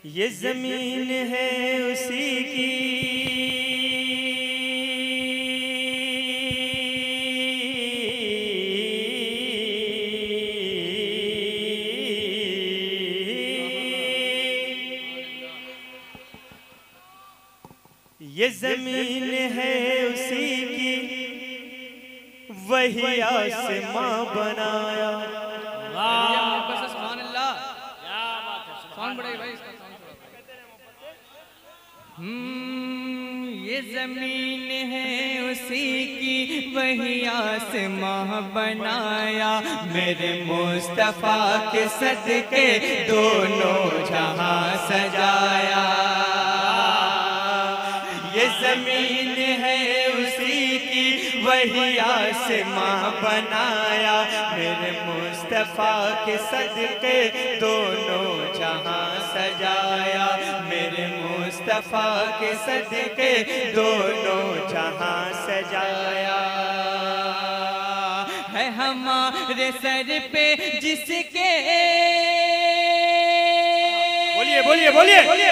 ये जमीन है उसी की, ये जमीन है उसी की, वही आसमां बनाया। ये जमीन है उसी की, वही आसमां बनाया। मेरे मुस्तफा के सदके दोनों जहां सजाया। ये जमीन है उसी की, वही आसमां बनाया। मेरे मुस्तफा के सदके दोनों जहां सजाया। मेरे मुस्तफा के सदके दोनों जहां सजाया। है हमारे सर पे जिसके, बोलिए बोलिए बोलिए बोलिए,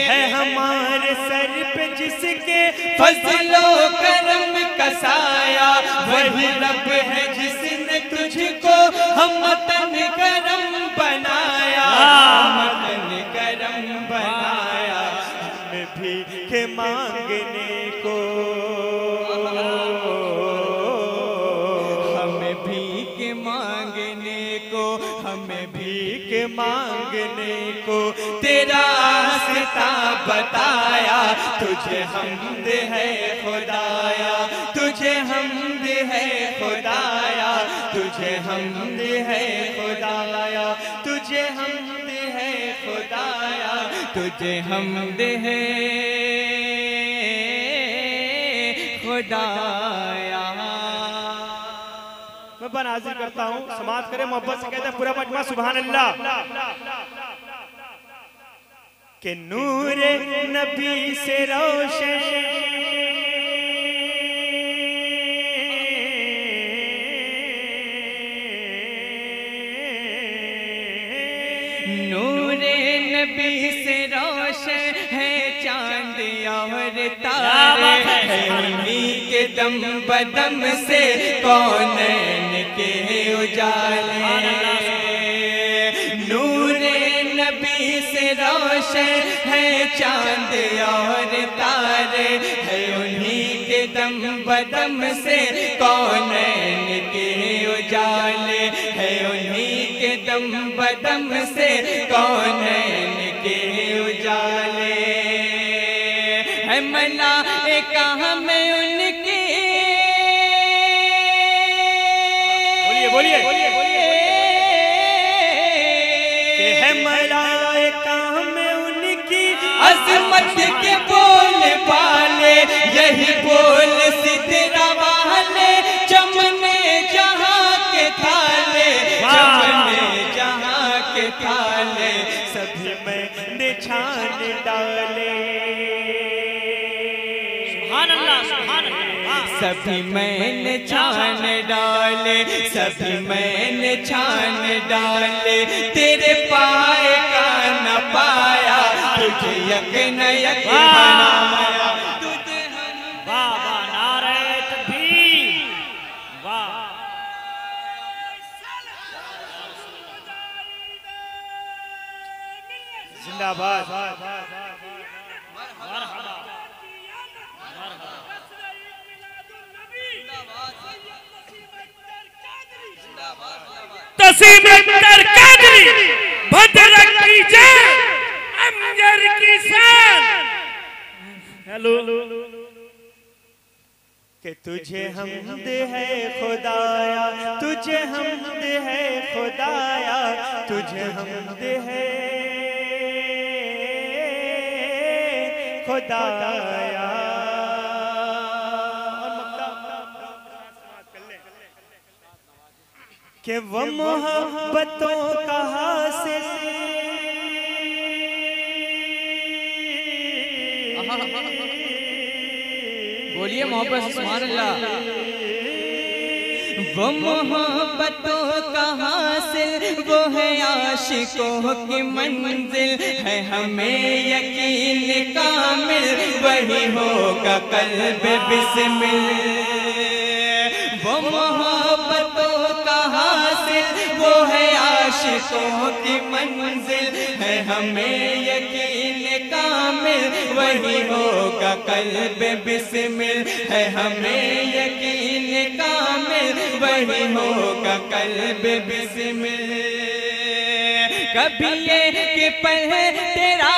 है हमारे सर पे जिसके फजलो करम का साया। वही रब है जिसने तुझको हमतन करम बनाया। हमतन करम बनाया। हमें भीख मांगने को, हमें भीख मांगने को, हमें भीख मांगने को तेरा रास्ता बताया। तुझे हम्द है खुदाया, तुझे हम्द है खुदाया, तुझे हम्द है खुदाया, तुझे हम्द है खुदाया, तुझे हम्द है खुदाया। मैं बनाज़िर करता हूँ, समाप्त करें मोहब्बत से कहते हैं पूरा मजमा सुभान अल्लाह। के नूरे नबी से रोशन, नूरे नबी से रोशन है चांद और तारे। है उन्हीं के दम बदम से कौनैन के उजाले। नूरे नबी से रोशन है चांद और तारे। है उन्हीं के दम बदम से कौनैन के उजाले। है उन्हीं के दम बदम से कौनैन के उजाले। है मलाइका हमें उनकी, बोलिए बोलिए बोलिए, कि है मलाइका हमें उनकी अज़मत के बोल पाले। यही बोल सिदरा वाले चमने जहां के थाले। चमने जहां के थाले सभी में निशान डाले। सभी मैंने छान डाले, सभी मैंने छान डाले। तेरे पाए का न पाया, तुझे यक न यक बनाया। तुझे हम बाबा नारे तकबीर, वाह। जिंदाबाद। तसीम अख्तर कादरी भद्रक की जय, अमजद की शान। हेलो कि तुझे हम्द है खुदाया, तुझे हम्द है खुदाया, तुझे हम्द है खुदाया। कि वो मोहब्बतों का हासिल, बोलिए मोहब्बत से सुभान अल्लाह। वो मोहब्बतों का हासिल वो है आशिकों की मंजिल है हमें यकीन कामिल वही होगा कल्ब बिस्मिल वो मोहब्बतों का हासिल वो है आशिकों की मंजिल है हमें यकीन कामिल वही होगा कल्ब बिस्मिल है हमें यकीन कामिल वही होगा कल्ब बिस्मिल कभी ये कि पल तेरा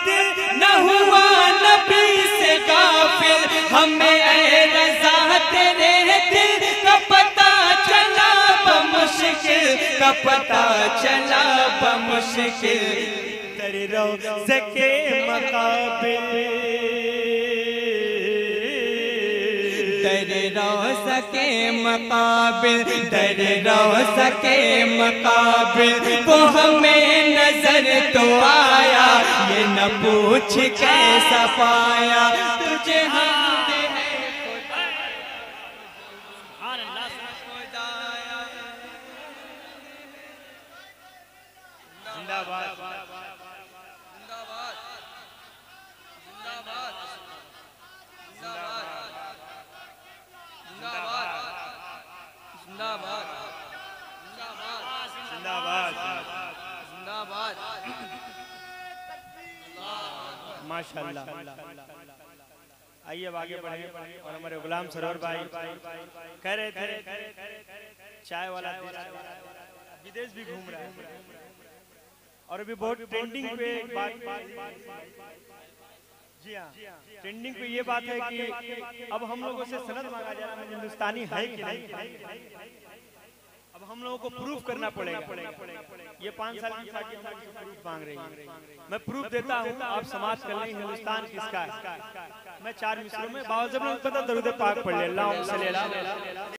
दिल न हुआ नबी से गाफिल हमें ऐ रज़ा तेरे दिल का पता चला बमुश्किल का पता चला बमुश्किल तेरे रोज़े के मकाबिल तेरे रोज़ा के मकाबिल तेरे रोज़ा के मकाबिल वो हमें नजर तो आया ये न पूछ कैसा पाया तुझे हमद है जिंदाबाद माशाल्लाह। आइए अब आगे बढ़े और हमारे गुलाम सरोवर भाई कह रहे थे चाय वाला विदेश भी घूम रहा है और अभी बहुत ट्रेंडिंग पे एक बात जी हाँ ट्रेंडिंग पे ये बात है कि अब हम लोगों से सनद मांगा जा रहा है हिंदुस्तानी है कि नहीं अब हम लोगों को प्रूफ करना पड़ेगा ये 5 साल की पार्टी हमसे प्रूफ मांग रही है मैं प्रूफ देता हूँ आप समाज कर लें हिंदुस्तान किसका है मैं 4 मिसरों में बावजूद पता दरूद पाक पढ़ ले अल्लाहुम्मा सल्ली अला